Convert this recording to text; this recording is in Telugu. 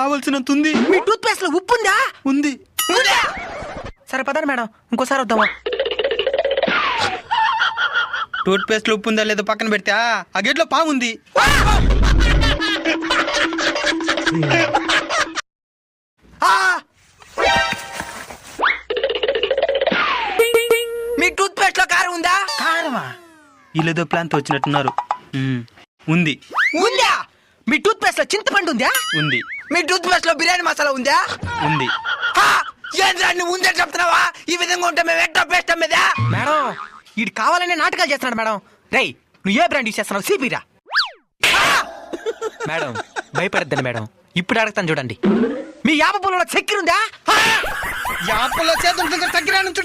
కావాల్సినంత ఉంది. మీ టూత్ పేస్ట్ లో ఉప్పు ఉందా? ఉంది. సరే పదండి మేడం, ఇంకోసారి వద్దామా? టూత్ పేస్ట్ లో ఉప్పు ఉందా లేదా పక్కన పెడితే ఆ గేట్లో పాము ఉంది. మీ టూత్ పేస్ట్ లో కారం ఉందా? కారమా? వీళ్ళేదో ప్లాన్ తో వచ్చినట్టున్నారు. ఉంది. ఉందా? మీ టూత్ పేస్ట్ లో చింతపండు ఉందా? ఉంది. మీ టూత్ పేస్ట్ లో బిర్యానీ మసాలా ఉందా? ఉంది. ఏంద్రా నువ్వు ఉందని చెప్తున్నావా? ఈ విధంగా ఉంటే మేము ఎట్లా పేస్ట్ అమ్మేదా? మేడం వీడు కావాలనే నాటకాలు చేస్తున్నాడు మేడం. రేయ్ నువ్వు ఏ బ్రాండ్ యూస్ చేస్తున్నావు? సిపిరా. మేడం భయపడద్దండి మేడం, ఇప్పుడు అడుగుతాను చూడండి. మీ యాప పొలంలో చక్కెర ఉందా? యాపలో చేతులు దగ్గర తగ్గిరా నుంచి